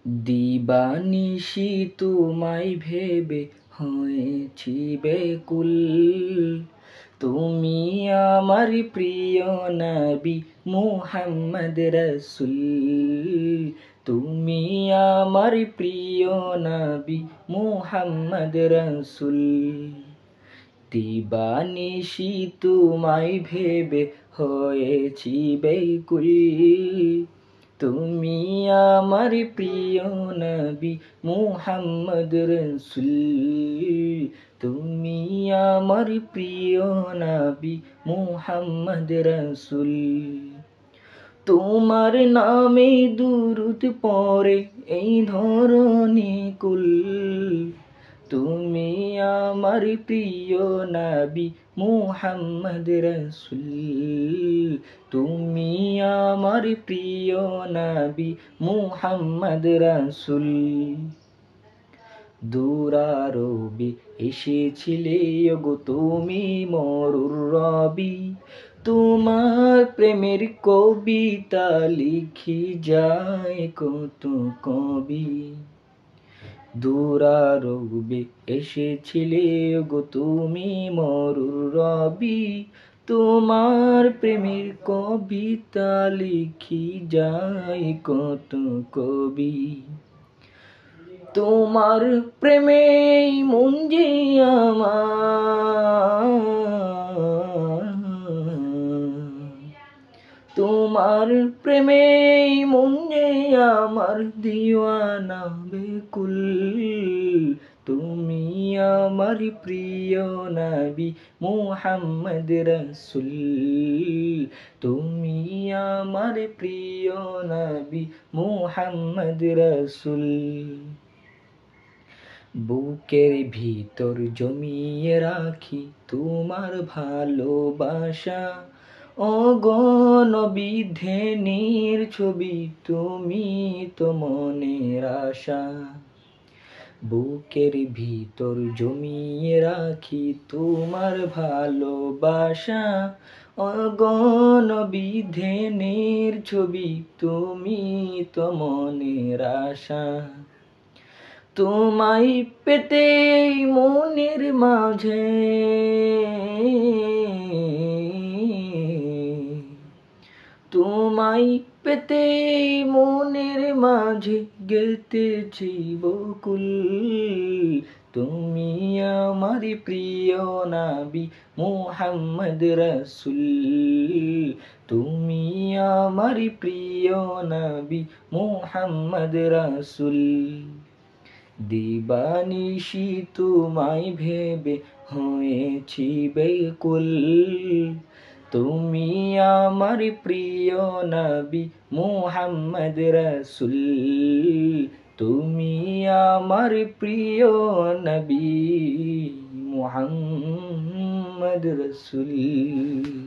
দিবানিশি তোমায় ভেবে হয়েছি বেকুল। তুমি আমার প্রিয় নবী মুহাম্মদ রসুল। তুমি আমার প্রিয় নবী মুহাম্মদ রসুল। দিবানিশি তোমায় ভেবে হয়েছি বেকুল। তুমি আমার প্রিয় নবী মুহাম্মদ রসুল। তুমি আমার প্রিয় নবী মুহাম্মদ রসুল। তোমার নামে দুরূদ পড়ে এই ধরণী কুল। তুমি আমার প্রিয় নবী মুহাম্মদ রসুল। তুমি আমার প্রিয় নবী মুহাম্মদ রসুল। দুরারোবে এসেছিলে ওগো তুমি মরুর রবি। তোমার প্রেমের কবিতা লিখি যায় কত কবি। দুরারোবে এসেছিলে ওগো তুমি মরুর রবি। তোমার প্রেমের কবিতা লিখি যায় কত কবি। তোমার প্রেমে মন যে আমার, তোমার প্রেমে মন যে আমার দিওয়ানা বেকুল। তুমি আমার প্রিয় নবী মুহাম্মদ রসুল। তুমি আমার প্রিয় নবী মুহাম্মদ রসুল। বুকের ভিতর জমিয়ে রাখি তোমার ভালোবাসা। ওগো নবী ধ্যানের ছবি তুমি তো মনের আশা। বুকের ভিতর জমিয়ে রাখি তোমার ভালোবাসা। ওগো নবী ধ্যানের ছবি তুমি তো মনের আশা। তোমায় পেতে মনের মাঝে, তোমায় পেতে মনের মাঝে গেতেছি বকুল। তুমি আমার প্রিয় নবী মুহাম্মদ রসুল। তুমি আমার প্রিয় নবী মুহাম্মদ রসুল। দিবানিশি তোমায় ভেবে হয়েছি বেকুল। তুমি আমার প্রিয় নবী মুহাম্মদ রসুল। তুমি আমার প্রিয় নবী মুহাম্মদ রসুল।